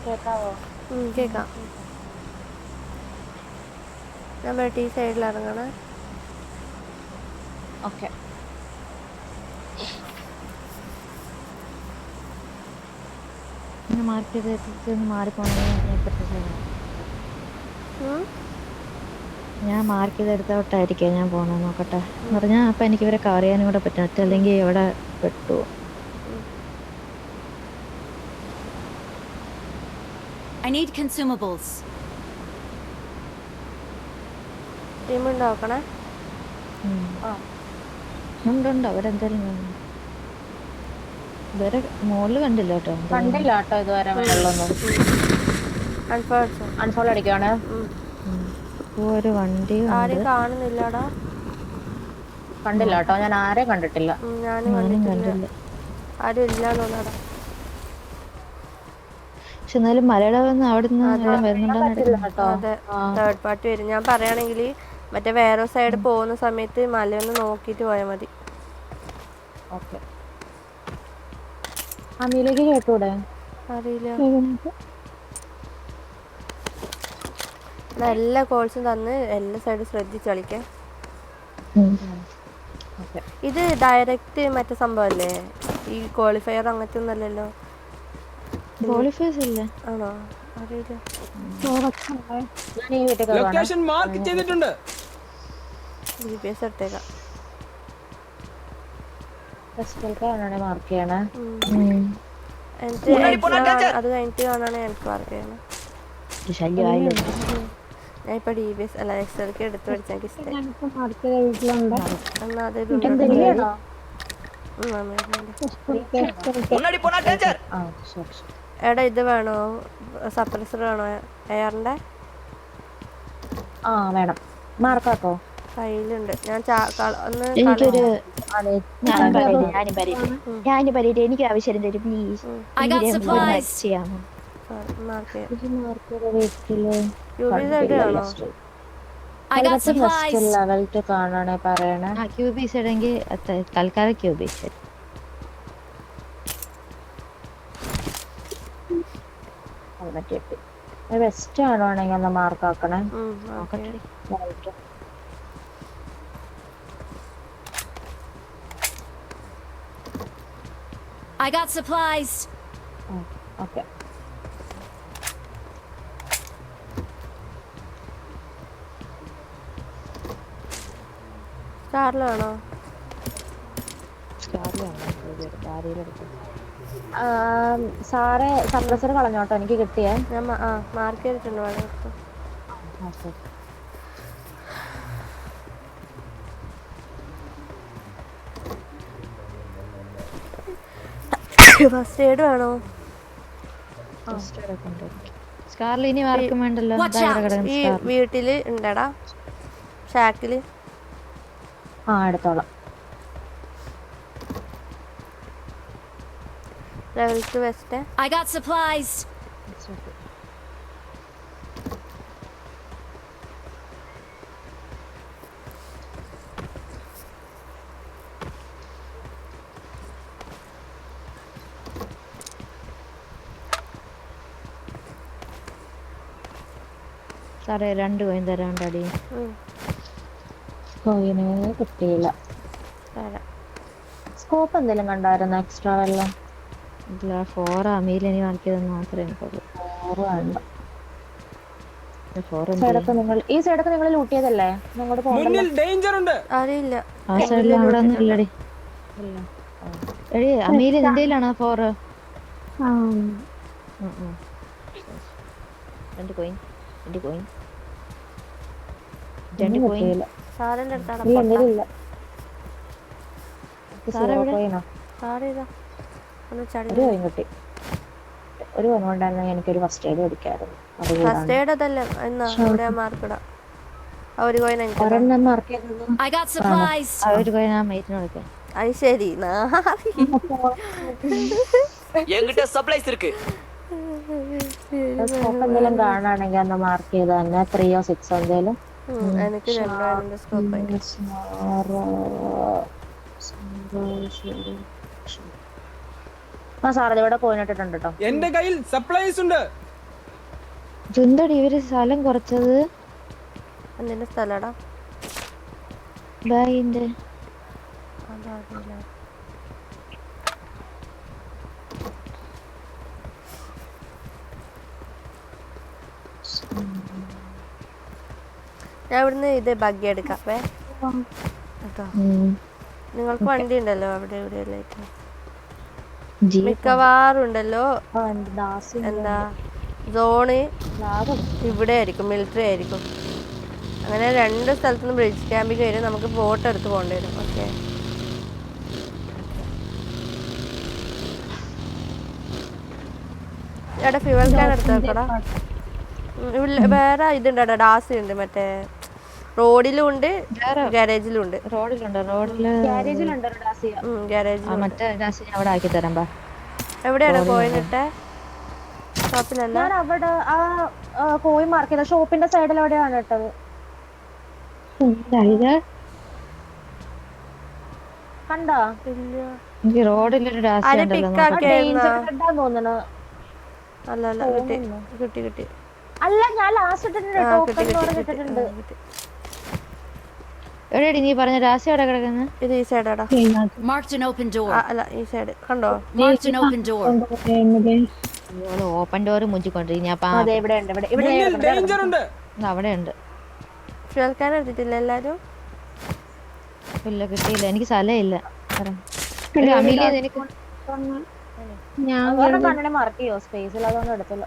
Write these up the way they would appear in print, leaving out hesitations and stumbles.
കേക്കാവോ? കേക്കാം. ഞാൻ ഈ സൈഡിൽ ഇറങ്ങണേ. ഓക്കെ. മാർക്ക് ചെയ്ത് മാറിപ്പോണേ ഞാൻ മാർക്ക് ചെയ്തെടുത്തോട്ടായിരിക്കും ഞാൻ പോണേ. നോക്കട്ടെ പറഞ്ഞാ അപ്പൊ എനിക്ക് ഇവരെ കവർ ചെയ്യാനും കൂടെ പറ്റും. അല്ലെങ്കിൽ ഇവിടെ പെട്ടു. I need consumables. ടീം ഉണ്ടാക്കണേ. ഉണ്ട് അവരെന്തായാലും ഇവരെ മോളില് കണ്ടില്ല കേട്ടോ. കണ്ടില്ല കേട്ടോ ഇതുവരെ വെള്ളമൊന്നും. അൺഫോളോ അടിക്കുവാണ്. ഒരു വണ്ടി ആരും കാണുന്നില്ലടാ. കണ്ടില്ല കേട്ടോ, ഞാൻ ആരെയും കണ്ടിട്ടില്ല. ഞാനും കണ്ടില്ല. ആരും ഇല്ലാന്നോടാ. പക്ഷെ എന്നാലും മലയുടെ അവിടുന്ന് അതെ, തേർഡ് പാർട്ടി വരും. ഞാൻ പറയുകയാണെങ്കിൽ മറ്റേ വേറെ സൈഡ് പോകുന്ന സമയത്ത് മലയൊന്ന് നോക്കിട്ട് പോയാൽ മതി. ഓക്കെ. അമീലേക്ക് കേട്ടൂടെ? അറിയില്ല. എല്ലാ കോൾസും തന്ന് എല്ലാ സൈഡും ശ്രദ്ധിച്ച് കളിക്കേ. ഇത് ഡയറക്റ്റ് മറ്റേ സംഭവല്ലേ, ഈ ക്വാളിഫയർ അങ്ങനത്തെ ഒന്നല്ലല്ലോ. ആണോ? അറിയില്ല. ലൊക്കേഷൻ മാർക്ക് ചെയ്തിട്ടുണ്ട്. GPS എടുത്തേക്കാം. മാർക്ക് ചെയ്യണേ. അത് കഴിഞ്ഞിട്ട് കാണാണ് എനിക്ക് മാർക്ക് ചെയ്യണം. ഞാൻ ഇപ്പൊ DBS അല്ല XLK എടുത്ത് പഠിച്ച എനിക്ക് ഇഷ്ടമായി. എന്നാ അത് എടാ ഇത് വേണോ? സപ്രസർ വേണോ? എയറിന്റെ വേണം. മാർക്കാക്കോ? കയ്യിലുണ്ട്. ഞാൻ എനിക്ക് ആവശ്യം തരും പ്ലീസ്. ചെയ്യാമോ? കാണണേ പറയണേ. ക്യൂബീസ് ഇടെങ്കിൽ തൽക്കാലം ക്യൂബീസ്. വെസ്റ്റ് ആണോ ആണെങ്കിൽ ഒന്ന് മാർക്കാക്കണേ. I got supplies. Okay. സ്റ്റാറിലാണോ? സാറേ സപ്രസർ കളഞ്ഞോട്ടോ, എനിക്ക് കിട്ടിയേ. ഞാൻ മാർക്ക് ചെയ്തിട്ടുണ്ട്. വേണം ഫസ്റ്റ് എയ്ഡ് വേണോ? സ്കാർലിനി ആർക്കും വേണ്ടല്ലോ. ഈ വീട്ടില് ഉണ്ടടാ ഷാക്കില്. എടുത്തോളാം. Level 2 west. I got supplies. സാറേ 2 കോയിൻ തരാണ്ടടി. കോയിന് കിട്ടിയില്ല. സ്കോപ്പ് എന്തെങ്കിലും കണ്ടായിരുന്നു എക്സ്ട്രാ വല്ലതും? ഇല്ല. 4 അമീലിനി മാർക്കിയതെന്ന് മാത്രമേ എനിക്കുള്ളൂ. ഈ സൈഡൊക്കെ നിങ്ങൾ ലൂട്ട് ചെയ്തല്ലേ? മുന്നിൽ ഡേഞ്ചർ ഉണ്ട്. അറിയില്ല. ആ സൈഡിൽ അവിടെ ഒന്നും ഇല്ലടി. എടി അമീല് നിന്റെയിലാണോ 4? 2 കോയിൻ. സാറിന്റെ അടുത്താണ്. ഒരു കൊണ്ടായിരുന്നു എനിക്കൊരു ഫസ്റ്റ് എയ്ഡ് അടിക്കായിരുന്നു. ഫസ്റ്റ് എയ്ഡ് അതല്ല എന്നാ ഇവിടെ മാർക്കിടാം. ഒരു കോയിൻ I got supplies. ഒരു കോയിൻ ആ മേറ്റിന് കൊടുക്കാം. അത് ശരി. എങ്കിട്ട് സപ്ലൈസ് ഇருக்கு. എന്തെങ്കിലും കാണാണെങ്കിൽ ഒന്ന് മാർക്ക് ചെയ്ത് തന്നെ 3 or 6 എന്തെങ്കിലും. എനിക്ക് 2 സ്കോപ്പ്. സാറേ ഇവിടെ പോയിട്ടുണ്ട് കേട്ടോ. എന്റെ കയ്യിൽ സപ്ലൈസ് ഉണ്ട്. ഇതെന്താടി ഇവര് സ്ഥലം കുറച്ചത്? എന്തിന്റെ സ്ഥലടാ? ബാഗിന്റെ അതറിയില്ല. ഞാൻ ഇവിടുന്ന് ഇത് ബഗ്ഗി എടുക്കാവേ കേട്ടോ. നിങ്ങൾക്ക് വണ്ടി ഉണ്ടല്ലോ അവിടെ എവിടെയല്ലായിട്ട് മിക്കവാറും ഉണ്ടല്ലോ. എന്താ സോണ് ഇവിടെ ആയിരിക്കും, മിലിറ്ററി ആയിരിക്കും. അങ്ങനെ 2 സ്ഥലത്തുനിന്ന് ബ്രിഡ്ജ് ക്യാമ്പിങ് വരും. നമുക്ക് ബോട്ട് എടുത്ത് പോകേണ്ടി വരും. ഓക്കെ, ഇവിടെ ഫ്യൂവൽ ക്യാൻ എടുത്ത് വെക്കടാ. വേറെ ഇതുണ്ടോ? ഡാസി ഉണ്ട്, മറ്റേ റോഡിലും ഉണ്ട് ഗാരേജിലും ഉണ്ട്. എവിടെയാണ് കോയിനിട്ടെ? ഷോപ്പിലല്ല, അവിടെ ആ കോയി മാർക്ക് ചെയ്ത ഷോപ്പിന്റെ സൈഡിൽ എവിടെയാണ് ഇട്ടത്. കണ്ടോ? റോഡിലൊരു അല്ല കിട്ടി കിട്ടി. അല്ല, ഞാൻ ലാസ്റ്റ് ഇട്ടിട്ടുണ്ട്. എവിടെയാടി നീ പറഞ്ഞ രാസി എവിടെ കിടക്കുന്നത്? ഇത് ഈ സൈഡാടാ. Marked an open door. അല്ല, ഈ സൈഡ് കണ്ടോ? Marked an open door. Open door മുഞ്ചിക്കൊണ്ടിരിക്കും. ഡേഞ്ചർ ഉണ്ട്. അവിടെ ഉണ്ട്. ഫ്യൂൽ ക്യാൻ എടുത്തിട്ടില്ല എല്ലാരും? ഇല്ല, കിട്ടിയില്ല. എനിക്ക് സ്ഥലമില്ല. മാർക്ക് ചെയ്യോ സ്പേസിൽ? അതുകൊണ്ട് എടുത്തില്ല.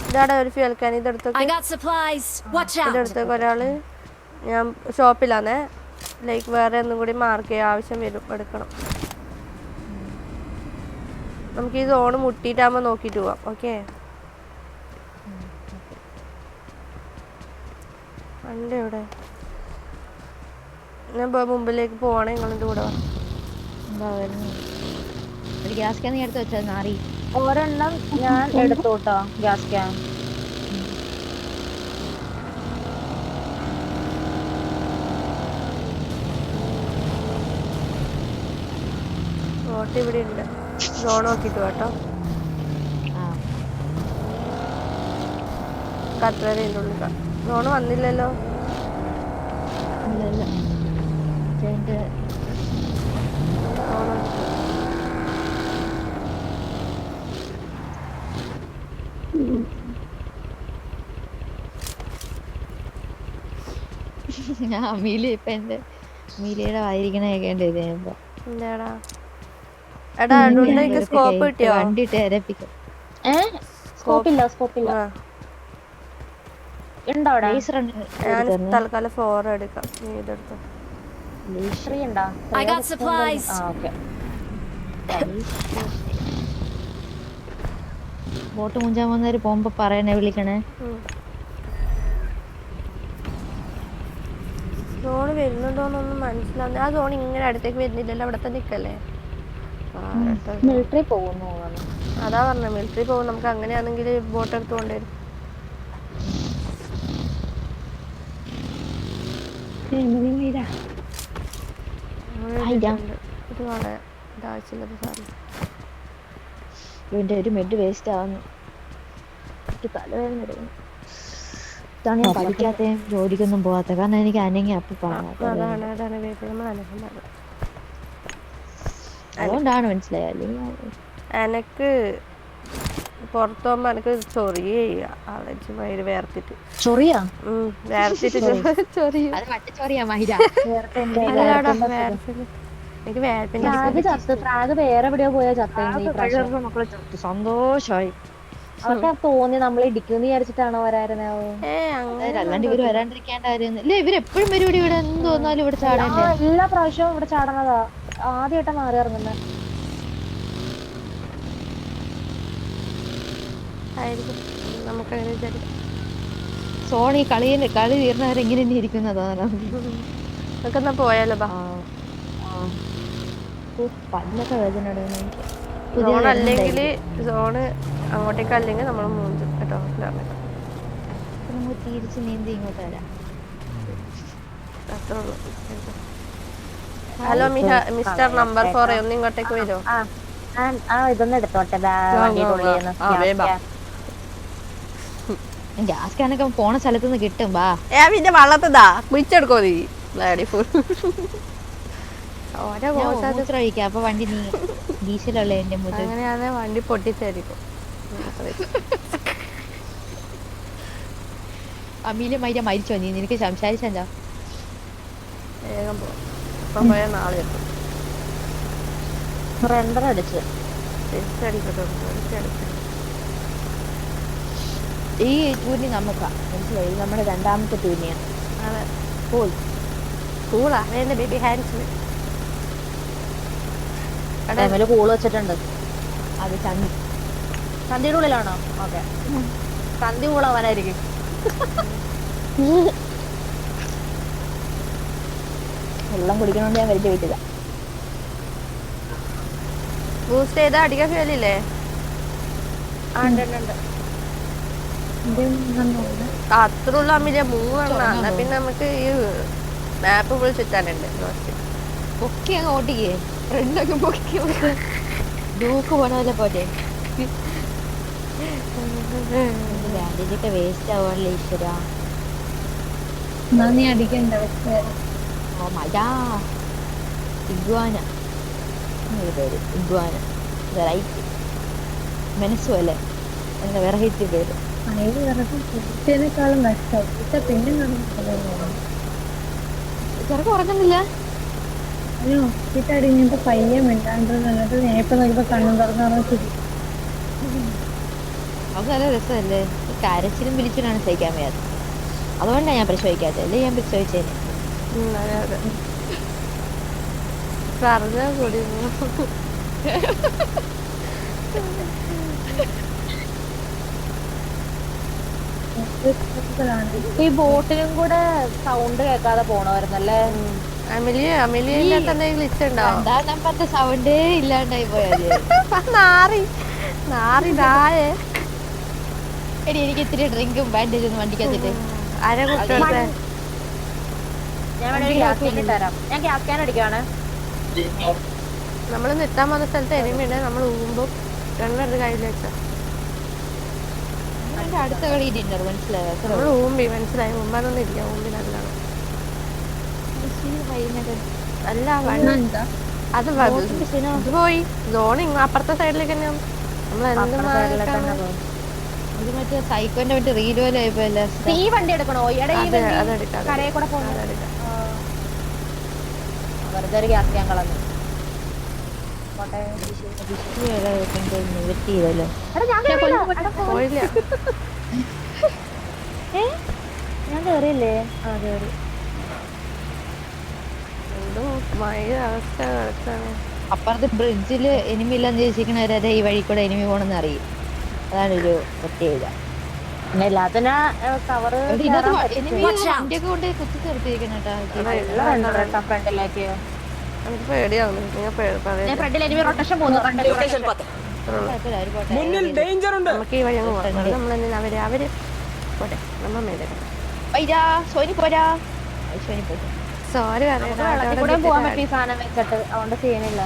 ഇതാടാ ഒരു ഫ്യൂൽ ക്യാൻ. ഇതെടുത്തു. I got supplies. Watch out. ഇതെടുത്തേക്ക് ഒരാള്. ഞാൻ ഷോപ്പിലാന്നേ. ലൈക്ക് വേറെ ഒന്നും കൂടി മാർക്ക് ചെയ്യാൻ ആവശ്യം വരും, എടുക്കണം. നമുക്ക് ഈ സോണ് മുട്ടിയിട്ടാകുമ്പോൾ നോക്കിയിട്ട് പോവാം. ഓക്കെ, വണ്ടി എവിടെ? ഞാൻ മുമ്പിലേക്ക് പോവാണേ, നിങ്ങളെൻ്റെ കൂടെ ഗ്യാസ് ക്യാൻ എടുത്ത് വെച്ചാൽ നാറി. ഒരെണ്ണം ഞാൻ എടുത്തോട്ടോ ഗ്യാസ് ക്യാൻ. ബോട്ട് ഇവിടെ ഉണ്ട്. സോൺ നോക്കിയിട്ട് കേട്ടോ. കത്രേൻ്റെ ഉള്ളിൽ സോണ് വന്നില്ലല്ലോ. ഞാൻ അമീലി ഇപ്പൊ എന്റെ മീലിയുടെ വായിരിക്കണ കേൾക്കേണ്ടി വരുമ്പോ എന്താടാ? എടാ സ്കോപ്പ് കിട്ടിയോ? വണ്ടി ഇട്ട് സ്കോപ്പില്ല. ഞാൻ തൽക്കാലം 4 എടുക്കാം. നീ ഇതെടുത്തോ. I got supplies. ബോട്ട് മുഞ്ചാൻ വന്നവര് പോകുമ്പോ പറയണേ, വിളിക്കണേ. സോണ് വരുന്നുണ്ടോന്നൊന്നും മനസ്സിലാവുന്ന. ആ സോൺ ഇങ്ങനെ അടുത്തേക്ക് വരുന്നില്ലല്ലോ, അവിടെ തന്നെ നിൽക്കല്ലേ. മിലിറ്ററി പോകുന്നു. അതാ പറഞ്ഞ മിലിറ്ററി പോകും. നമുക്ക് അങ്ങനെയാണെങ്കിൽ ബോട്ട് എടുത്ത് കൊണ്ടുവരും. ഇത് വളരെ ഇതാവശ്യമില്ലാത്ത സാധനം. ഇവന്റെ ഒരു മെഡ് വേസ്റ്റ് ആവുന്നു. തലവേദന എടുക്കുന്നു. ഇതാണ് ഞാൻ പഠിക്കാത്ത, ജോലിക്കൊന്നും പോവാത്ത. കാരണം എനിക്ക് അനങ്ങി അപ്പൊ അതുകൊണ്ടാണ് മനസ്സിലായാലും. എനക്ക് പുറത്തു പോകുമ്പോ എനിക്ക് ചൊറിയ വയറ് വേർത്തിട്ട്. ചൊറിയാ? വേർത്തിട്ട് എനിക്ക് വേറെ എവിടെയോ പോയാ സന്തോഷമായി. അവർക്ക് തോന്നി നമ്മൾ ഇടിക്കുന്ന് വിചാരിച്ചിട്ടാണോ വരായിരുന്നേ? അല്ലാണ്ട് ഇവര് വരാണ്ടിരിക്കേണ്ടായിരുന്നു. ഇല്ല, ഇവരെപ്പോഴും പരിപാടി ഇവിടെ എന്ത് തോന്നാലും ഇവിടെ ചാടേണ്ട. എല്ലാ പ്രാവശ്യവും ഇവിടെ ചാടണതാ. ആദ്യമായിട്ടാ മാറി ഇറങ്ങുന്നത്. നമുക്കങ്ങനെ വിചാരിക്കാം. സോണി കളി തീർന്നവരെങ്ങനെ തന്നെ ഇരിക്കുന്നതാ. നമുക്കെന്നാ പോയാലോ? പല്ലൊക്കെ വേദന സോൺ അല്ലെങ്കിൽ സോണ് അങ്ങോട്ടേക്ക്, അല്ലെങ്കിൽ നമ്മൾ മൂഞ്ചും കേട്ടോ. നമുക്ക് തിരിച്ച് നീന്തി ഇങ്ങോട്ട് വരാം. അത്രേ ഉള്ളൂ. ഹലോ മിസ്റ്റർ നമ്പർ 4, ഒന്ന് ഇങ്ങോട്ടേക്ക് വരുമോ? ഇതൊന്നും എടുത്തോട്ടെ വണ്ടിയുടെ ഉള്ളിൽ നിന്ന് ആ, വേഗം. ഗ്യാസ് ക്യാനൊക്കെ പോണ സ്ഥലത്ത് നിന്ന് കിട്ടും വാ. പിന്നെ വള്ളത്തിതാ കുഴിച്ചെടുക്കോ നീ ബ്ലഡി ഫുൾ ഓരോ കോഴ്സ് മൂത്രം ഒഴിക്കാം അപ്പൊ വണ്ടി നീ ഡീസലുള്ള എന്റെ മുതൽ അങ്ങനെയാണെ വണ്ടി പൊട്ടിച്ചായിരിക്കും. അമീലെ മൈര മരിച്ചോ നീ? നിനക്ക് സംസാരിച്ചെന്താ? വേഗം പോകും. ഇപ്പം പോയാൽ നാളെ എത്തും. റെൻഡർ അടിച്ച് ഈ ടൂർണി നമുക്കാ മനസ്സിലായി. നമ്മുടെ രണ്ടാമത്തെ ടൂർണിയാണ്. അതെ കൂളാ എന്റെ ബേബി ഹാൻഡ്സ് ടൈമില് കൂള് വെച്ചിട്ടുണ്ട്. അത് ചന്തി സന്ധ്യയുടെ ഉള്ളിലാണോ? ഓക്കെ, സന്ധ്യ കൂളാവാനായിരിക്കും. വെള്ളം കുടിക്കണോണ്ട് ഞാൻ കഴിച്ചു വെച്ചതാ. ബൂസ്റ്റ് ചെയ്താ അടിക്കാൻ ഫീലില്ലേ? അത്രയുള്ള അമ്മില്ല 3 എന്നാ പിന്നെ നമുക്ക് ഈ മാപ്പ് പോയി ചുറ്റാനുണ്ട്. പൊക്കി അങ്ങ് ഓട്ടിക്കേ ഫ്രണ്ടൊക്കെ പൊക്കി ഡൂക്ക് പോണല്ലേ പോട്ടെ. ബാൻഡേജൊക്കെ വേസ്റ്റ് ആവാണല്ലോ ഈശ്വര. നീ അടിക്കണ്ട. ഓ മജാ. ഇഗ്വാന പേര് ഇഗ്വാന. വെറൈറ്റി മനസ്സുമല്ലേ എന്താ വെറൈറ്റി പേര്. േക്കാളും നഷ്ടം പിന്നെ ചെറുക്കം ഉറങ്ങുന്നില്ല. അയ്യോ ഹോസ്പിറ്റലിഞ്ഞപ്പോ പയ്യെ മിണ്ടാണ്ടിരുന്നിട്ട് ഞാൻ ഇപ്പൊ നോക്കിയപ്പോ കണ്ണും തുറന്നു അത് നല്ല രസമല്ലേ? ഈ കരച്ചിലും വിളിച്ചിട്ടാണ് സഹിക്കാൻ വയ്യാത്തത്. അതുകൊണ്ടാണ് ഞാൻ പരിശോധിക്കാത്തത്. അല്ലേ ഞാൻ പരിശോധിച്ചേനെ. അതെ അതെ പറഞ്ഞാ കൂടി ഈ ബോട്ടിലും കൂടെ സൗണ്ട് കേൾക്കാതെ പോണമായിരുന്നല്ലേ? അമിലിയന്റെ എന്തെങ്കിലും ഗ്ലിച്ച് ഉണ്ടോ? രണ്ടാം നമ്പറിന്റെ സൗണ്ടേ ഇല്ലാണ്ടായി പോയാൽ എടി എനിക്ക് ഇത്തിരി ഡ്രിങ്കും ബാൻഡേജും വണ്ടിക്കത്തിട്ട് അര കുട്ടികളെ ഞാൻ വേണമെങ്കിൽ തരാം. ഞാൻ ഗ്യാസ് ക്യാൻ അടിക്കാണ്. നമ്മൾ നിൽക്കാൻ പോകുന്ന സ്ഥലത്ത് എനിമിയുണ്ട്. നമ്മൾ ഊമ്പും രണ്ടെടുത്ത് കയ്യിൽ വെച്ച അടുത്ത കളി ഡിന്നർ മനസ്സിലായോ? നമ്മൾ ഊമ്പി മനസ്സിലായി. ഊമ്പാനൊന്നും ഇല്ല. ഊമ്പി നല്ലതാണ്. അല്ല അത് ഇത് പോയി സോണിങ് അപ്പുറത്തെ സൈഡിലേക്ക് തന്നെ. നമ്മൾ എന്ത് ഇത് മറ്റേ സൈക്കോന്റെ മറ്റേ റീൽ പോലെ ആയിപ്പോയല്ലേ. ഈ വണ്ടി എടുക്കണോ? അതെടുക്കാം. കടയിൽ കൂടെ പോകുന്നത് വെറുതെ ഒരു ഗ്യാസ് ക്യാൻ കളഞ്ഞു. നിവൃത്തിയില്ലല്ലോ. പോയില്ല. ഞാൻ കേറിയില്ലേ? ആ കേറി. എന്തോ മഴ അവസ്ഥ കിടക്കാണ്. അപ്പുറത്ത് ബ്രിഡ്ജില് എനിമി ഇല്ലാന്ന് ചോദിച്ചിരിക്കണവരെ ഈ വഴി കൂടെ എനിമി പോണെന്ന് അറിയും. അതാണ് ഒരു പ്രത്യേകത. എല്ലാത്തിനും കവറ് വണ്ടിയൊക്കെ കൊണ്ട് കുത്തി നിർത്തിയിരിക്കണം കേട്ടോ ഫ്രണ്ടിലേക്ക്. എനിക്ക് പേടിയാവുന്നു. നമുക്ക് ഈ വഴി അങ്ങ് പോകാം. നമ്മളെന്തിനാ അവര് പോട്ടെ. നമ്മൾ മേലെ സോനി പോരാ. സോനി പോട്ടെ. സോറി പോകാൻ പറ്റിയ സാധനം വെച്ചിട്ട് അതുകൊണ്ട് ചെയ്യുന്നില്ല.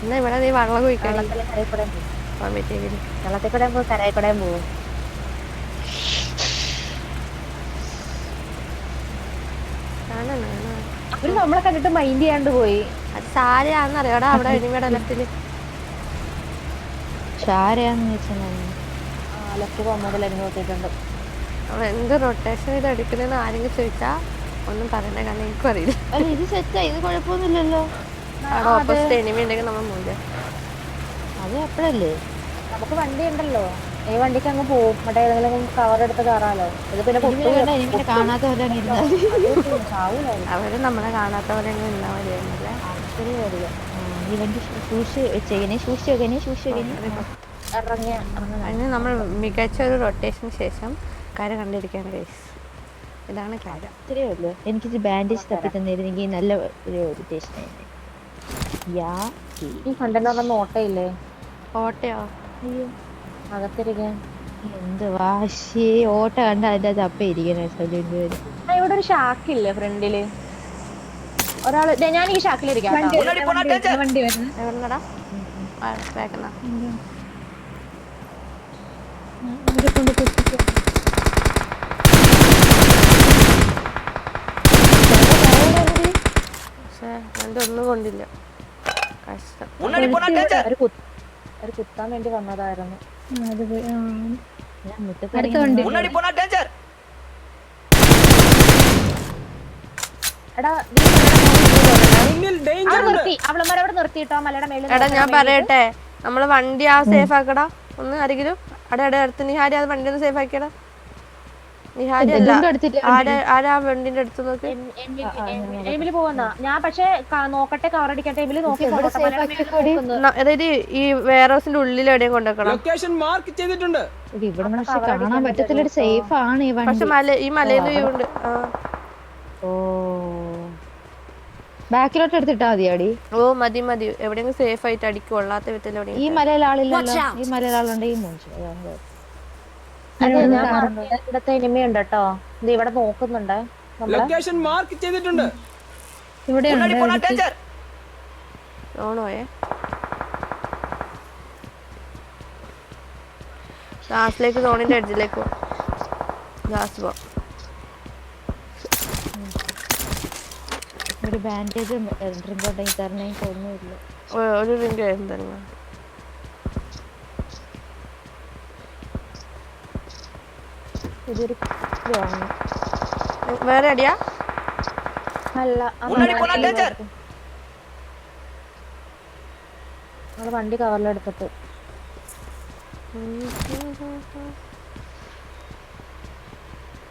എന്നാ ഇവിടെ നീ വെള്ളം കുഴിക്കണം. വെള്ളത്തിൽ കൂടെ കരയിൽ കൂടെ പോകും. അവര് നമ്മളെ കണ്ടിട്ട് മൈൻഡ് ചെയ്യാണ്ട് പോയി. അത് സാരയാന്നറിയാടാ. അവിടെ എനിമിയുടെ ലെഫ്റ്റില് ലെഫ്റ്റ് പോകുന്നതിൽ അനുഭവത്തിട്ടുണ്ട്. അവൾ എന്ത് റൊട്ടേഷൻ ഇത് എടുക്കണെന്ന് ആരെങ്കിലും ചോദിച്ചാ ഒന്നും പറയണ്ട. കാരണം എനിക്കും അറിയില്ല. ഇത് സെറ്റാ. ഇത് കുഴപ്പമൊന്നുമില്ലല്ലോ. അവിടെ ഓപ്പോസിറ്റ് എനിമി ഉണ്ടെങ്കിൽ നമ്മൾ മൂല്യം അത് അപ്പഴല്ലേ നമുക്ക് വണ്ടി ഉണ്ടല്ലോ. ഈ വണ്ടിക്ക് അങ്ങ് പോകും. മറ്റേ ഏതെങ്കിലും കവർ എടുത്ത് കയറാലോ. ഇത് പിന്നെ കാണാത്ത പോലെ അവര് നമ്മളെ കാണാത്ത പോലെ നിന്നാ മതിയായിരുന്നല്ലേ. ഈ വണ്ടി അതിന് നമ്മൾ മികച്ച ഒരു റൊട്ടേഷന് ശേഷം കാര്യം കണ്ടിരിക്കുകയാണ് ഗൈസ്. ഇതാണ് കാര്യം. അത്രയേ ഉള്ളൂ. എനിക്കിത് ബാൻഡേജ് തപ്പി തന്നിരുന്നെങ്കിൽ നല്ല ഒരു റൊട്ടേഷൻ ആയിരുന്നു. ഈ ഫ്രണ്ടിൽ നിന്ന് നോട്ടയില്ലേ? ഓട്ടയോ? അയ്യോ അകത്തിരിക്കാൻ എന്ത് വാശി. ഓട്ട കണ്ട അതിന്റെ തപ്പ ഇരിക്കണേ. ഇവിടെ ഒരു ഷാക്കില്ലേ ഫ്രണ്ടില്? ഒരാള് ഞാൻ ഈ ഷാക്കിലിരിക്കാം. എവിടെന്നടാ? ബാക്കണ അവരെ കൊണ്ട് കുത്തിക്കും. പക്ഷേ എൻ്റെ ഒന്നും കൊണ്ടില്ല. കഷ്ടം. ഒരു കുത്താൻ വേണ്ടി വന്നതായിരുന്നു. അത് പോയി. ഞാൻ മുറ്റത്ത് അടുത്ത വണ്ടി എടാ അവളന്മാരവിടെ നിർത്തിയിട്ടോ മലയുടെ മേളിൽ. എടാ ഞാൻ പറയട്ടെ, നമ്മള് വണ്ടി ആ സേഫ് ആക്കടാ ഒന്ന് ആരെങ്കിലും. അടെ അടുത്ത് നിഹാരി അത് വണ്ടി ഒന്ന് സേഫ് ആക്കിയടാ. നിഹാരി അല്ല, ആരാ വണ്ടിന്റെ അടുത്ത് നോക്ക്. എമില് പോവന്നാ ഞാൻ പക്ഷെ നോക്കട്ടെ കവർ അടിക്കട്ടെ. എമില് നോക്കി അതായത് ഈ വെയർ ഹൗസിന്റെ ഉള്ളിൽ എവിടെയും കൊണ്ടുവെക്കണം. ഇവിടെ പക്ഷെ കാണാൻ പറ്റത്തില്ല, സേഫ് ആണ് ഈ പക്ഷെ വണ്ടി. ഈ മലയിൽ വ്യൂ ഉണ്ട്. ഓ ബാക്കിലോട്ട് എടുത്തിട്ടാ മതിയാടി. ഓ മതി മതി, എവിടെയെങ്കിലും സേഫ് ആയിട്ട് അടിക്കും, കൊള്ളാത്ത വിധത്തിൽ എവിടെയും. ഈ മലയിൽ ആളില്ലല്ലോ, ഈ മലയിൽ ആളുണ്ടെങ്കിൽ ഇവിടത്തെ ഇനിമയുണ്ട് കേട്ടോ. ഇത് ഇവിടെ നോക്കുന്നുണ്ട് ഓണോയെ ഗ്ലാസിലേക്ക് സോണിന്റെ എഡ്ജിലേക്ക് പോ. ഗ്ലാസ് പോ. ഒരു ബാൻഡേജ് ഡ്രിങ്ക് ഉണ്ടെങ്കിൽ തരണേ തോന്നുന്നില്ല. ഒരു ഡ്രിങ്ക് ആയിരുന്നു തന്നെ. ഇതൊരു വേറെ അടിയാ അല്ല വണ്ടി കവറിലെടുത്തിട്ട്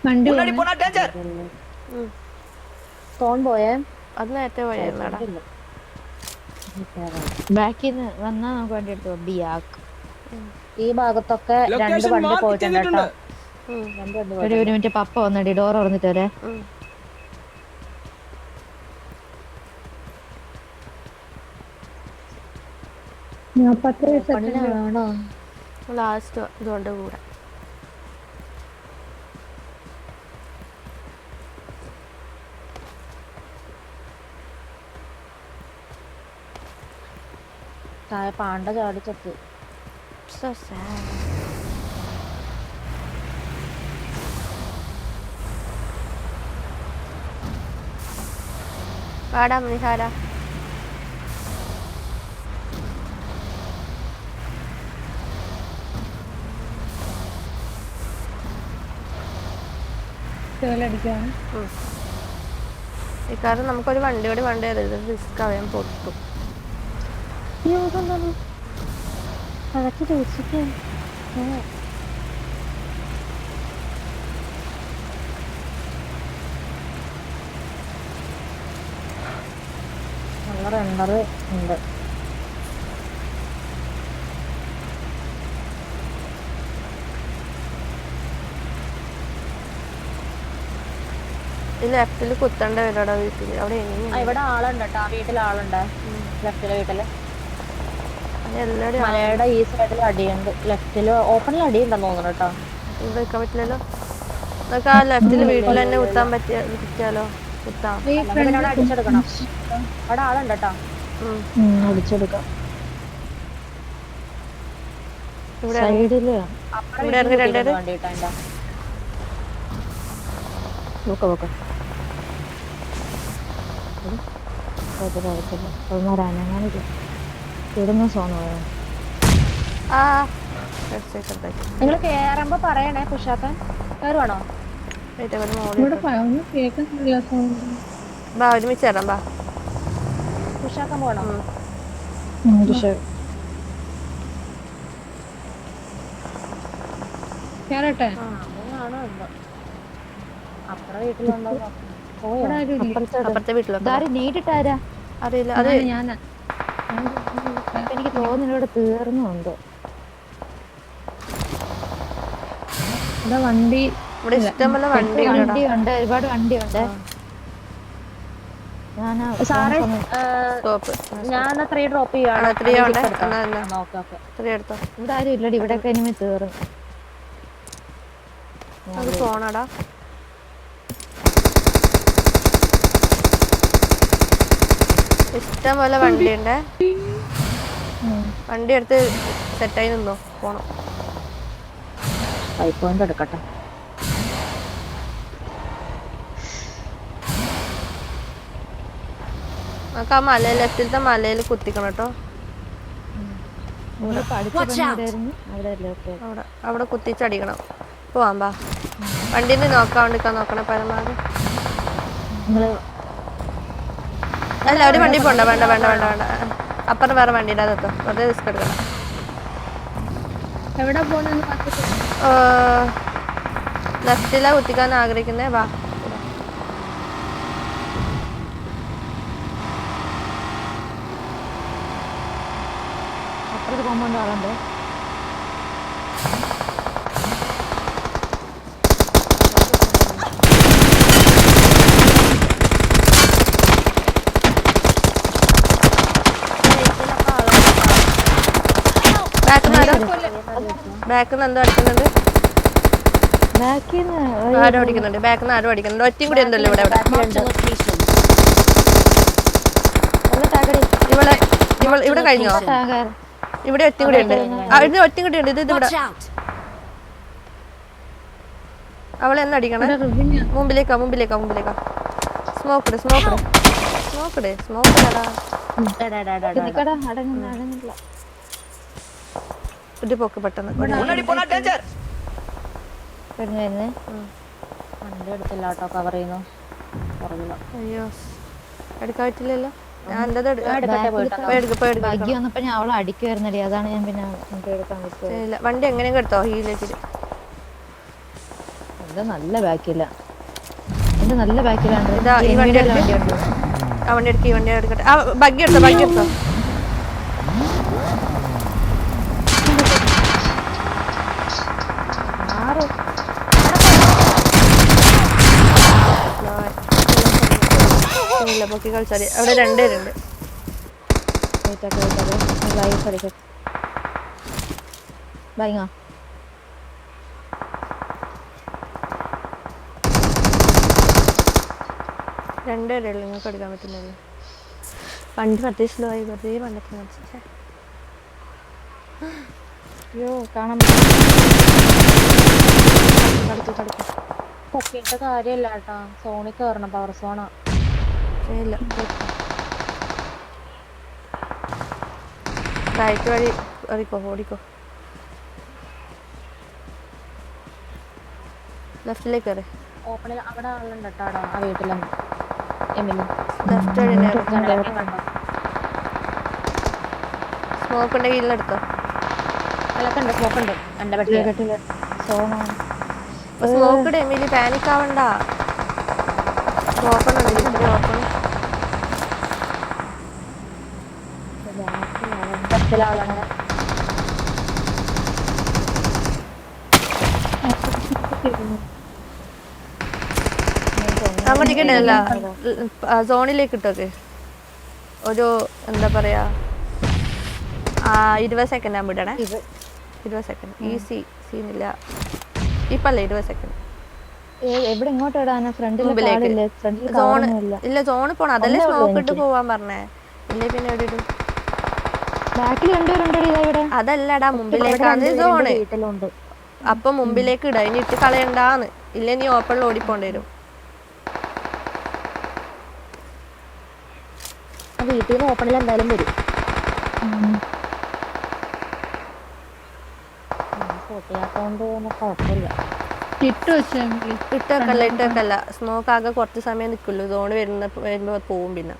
വണ്ടി തോൺ പോയേ. അത് നേരത്തെ പോയായിരുന്നാടാ. ബാക്കിൽ നിന്ന് വന്നാ നമുക്ക് വണ്ടി എടുത്തു ബിയാക്ക്. ഈ ഭാഗത്തൊക്കെ രണ്ട് വണ്ടി പോയിട്ടുണ്ട് കേട്ടോ. ഒരു മിനിറ്റ് പപ്പ വന്നടി, ഡോർ തുറന്നിട്ട് വരെ. ലാസ്റ്റ് ഇതുകൊണ്ട് കൂടെ പാണ്ട ചാടിച്ചെത്തി. So sad. വാടാ നിഹാര. ഇക്കാരണം നമുക്കൊരു വണ്ടിയോട് വണ്ടി റിസ്ക് ആവാൻ പൊട്ടും. അതൊക്കെ ചോദിച്ചിട്ട് നല്ല റെൻഡർ ഉണ്ട്. ഈ ലെഫ്റ്റില് കുത്തണ്ട വരടാ വീട്ടില്. അവിടെ ഇവിടെ ആളുണ്ട് കേട്ടോ. ആ വീട്ടിൽ ആളുണ്ട്. ലെഫ്റ്റിലെ വീട്ടില് എല്ലാവരും മലയുടെ ഈ സൈഡിൽ അടിയുണ്ട്. ലെഫ്റ്റില് ഓപ്പണിൽ അടിയുണ്ടെന്ന് തോന്നുന്നു കേട്ടോ. ഇവിടെ വെക്കാൻ പറ്റില്ലല്ലോ. നമുക്ക് ആ ലെഫ്റ്റില് വീട്ടിൽ തന്നെ കുത്താൻ പറ്റിയാലോ? കുത്താം. അടിച്ചെടുക്കണം. അവിടെ ആളുണ്ട് കേട്ടോ. അടിച്ചെടുക്കാം. ഇവിടെ സൈഡില് ഇവിടെ ഇറങ്ങി രണ്ടുപേര് വേണ്ടിട്ടാ ഇവിടുന്ന് സോണ നിങ്ങൾ കേറുമ്പോ പറയണേ. പുഷാക്കാൻ കേറുവാണോ? ഒരുമിച്ച് തരാം. ബാ പുഷാക്കാൻ പോണോ? കേറട്ടെ. അപ്പുറ വീട്ടിലുണ്ടോ? അപ്പുറത്തെ വീട്ടിലോ നീട്ടിട്ടാരാ അറിയില്ല. അത് ഞാനാ. എനിക്ക് തോന്നുന്നു ഇവിടെ തീർന്നുണ്ട്. വണ്ടി ഇവിടെ ഇഷ്ടംപോലെ വണ്ടിയുണ്ട്, ഒരുപാട് വണ്ടിയുണ്ട്. ഞാൻ 3 ഡ്രോപ്പ് ചെയ്യാണ്. ഇവിടെ ആരും ഇല്ലടി, ഇവിടെ ഒക്കെ ഇനിമേ തീർന്നു. അത് പോണടാ. ഇഷ്ടം പോലെ വണ്ടിയുണ്ട്. വണ്ടി എടുത്ത് സെറ്റായി നിന്നോ പോണം. 5 പോയിന്റ് എടുക്കട്ടെ. നമുക്ക് ആ മലയിൽ ലെഫ്റ്റിലത്തെ മലയിൽ കുത്തിക്കണം കേട്ടോ. അവിടെ കുത്തിച്ചടിക്കണം. പോവാം ബാ. വണ്ടീന്ന് നോക്കണേ പരമാവധി. അല്ല ഒരു വണ്ടി പോണ്ട. വേണ്ട അപ്പുറം വേറെ വണ്ടി ഇടാതെത്തോ. വെറുതെ റിസ്ക് എടുക്കണം. എവിടെ പോണെന്ന് ലെഫ്റ്റിലാ കുത്തിക്കാൻ ആഗ്രഹിക്കുന്നേ. വാ. അപ്പുറത്ത് കോമ്പൗണ്ട് ആളുണ്ടോ? ബാക്കിന്ന് എന്തോ അടിക്കുന്നുണ്ട്. ആരോ അടിക്കുന്നുണ്ട്. ബാക്കിന്ന് ആരോ അടിക്കുന്നുണ്ട്. ഒറ്റയും കൂടി ഉണ്ടല്ലോ ഇവിടെ. Marked a location. ഇവിടെ കഴിഞ്ഞോ? ഇവിടെ ഒറ്റയും കൂടി ഉണ്ട്. ഒറ്റയും കൂടി ഉണ്ട്. ഇത് ഇവിടെ Watch out. അവളെ എന്ന് അടിക്കണേ. മുമ്പിലേക്കാ. സ്മോക്ക് ഒരു പോക്ക് പെട്ടെന്ന്. അയ്യോ എടുക്കാൻ പറ്റില്ലല്ലോ. ഞാൻ ഞാൻ അവളെ അടിക്കുവായിരുന്നടി. അതാണ് ഞാൻ പിന്നെ എടുക്കാൻ പറ്റില്ല. വണ്ടി എങ്ങനെയും എടുത്തോ ഹീലേക്ക്. എന്റെ നല്ല ബാക്കിലാണ്. ഇതാ ഈ വണ്ടി എടുക്കട്ടെ. ഈ വണ്ടി എടുക്കട്ടെ. ബഗ്ഗി എടുത്തോ. പൊക്കി കളിച്ചാല് അവിടെ 2 പേരുണ്ട്. രണ്ടുപേരുള്ളൂ. നിങ്ങൾക്ക് എടുക്കാൻ പറ്റുന്നല്ലോ. വണ്ടി വെറുതെ സ്ലോ ആയി. വെറുതെ വണ്ടത്തിന് കളിച്ചേ. അയ്യോ കാണാൻ പൊക്കിയിട്ട് കാര്യമില്ല കേട്ടാ. സോണിൽ കയറണം. പവർ സോണാ. ഇല്ല റൈറ്റ് വഴി ഓടിക്കോ. ലെഫ്റ്റിലേക്ക് കയറി. ഓപ്പണിൽ അവിടെ ആളുണ്ട് കേട്ടാടാ. ആ വീട്ടിലൊന്നും ലെഫ്റ്റ് വഴി സ്മോക്ക് ഉണ്ടെങ്കിൽ ഇല്ലെടുത്തോ. അതിലൊക്കെ സ്മോക്ക് ഉണ്ട്. എന്റെ പെട്ടിയില് സ്മോക്ക് ഇട് എമിലി. പാനിക് ആവണ്ട. ഓപ്പൺ ഉണ്ട്. ഓപ്പൺ അങ്ങോട്ടേക്കല്ല സോണിലേക്ക് ഇട്ടോക്കെ. ഒരു എന്താ പറയാ 20 സെക്കൻഡ് ആകുമ്പോൾ ഇടണേ. 20 സെക്കൻഡ് ഈസി സീനില്ല. ഇപ്പല്ല 20 സെക്കൻഡ്. ഇല്ല സോണ് പോണം. അതല്ലേ സ്മോക്ക് ഇട്ട് പോവാൻ പറഞ്ഞേ. ഇല്ലേ പിന്നെ എവിടെ ഇടും? അതല്ലടാ മുമ്പിലേക്കാണ് സോണ്. അപ്പൊ മുമ്പിലേക്ക് ഇടാ. ഇനി ഇട്ട് കളയണ്ടാന്ന്. ഇല്ലേ നീ ഓപ്പണിൽ ഓടിപ്പോണ്ടി വരും. വീട്ടിൽ നിന്ന് ഓപ്പണിൽ എന്തായാലും വരും. കുഴപ്പമില്ല. ഇട്ടേക്കല്ല. സ്മോക്ക് ആകെ കുറച്ച് സമയം നിൽക്കുള്ളൂ. സോണ് വരുമ്പോ പോവും. പിന്നെ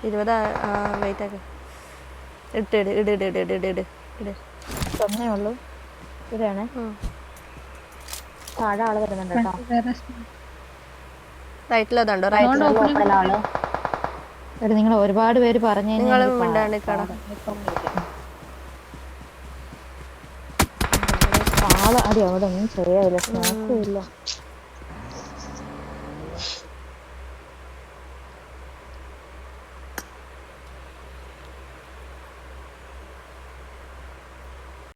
20 വെയിറ്റ് ആക്കെ. ഇട്. ഉള്ളൂ. ഇവിടെയാണ് താഴെ ആള് വരുന്നുണ്ട് കേട്ടോ. റൈറ്റിലതുണ്ടോ? നിങ്ങൾ ഒരുപാട് പേര് പറഞ്ഞു. നിങ്ങൾ മിണ്ടാണ്ടിക്കട. അവിടെ ഒന്നും ശരിയാവില്ല.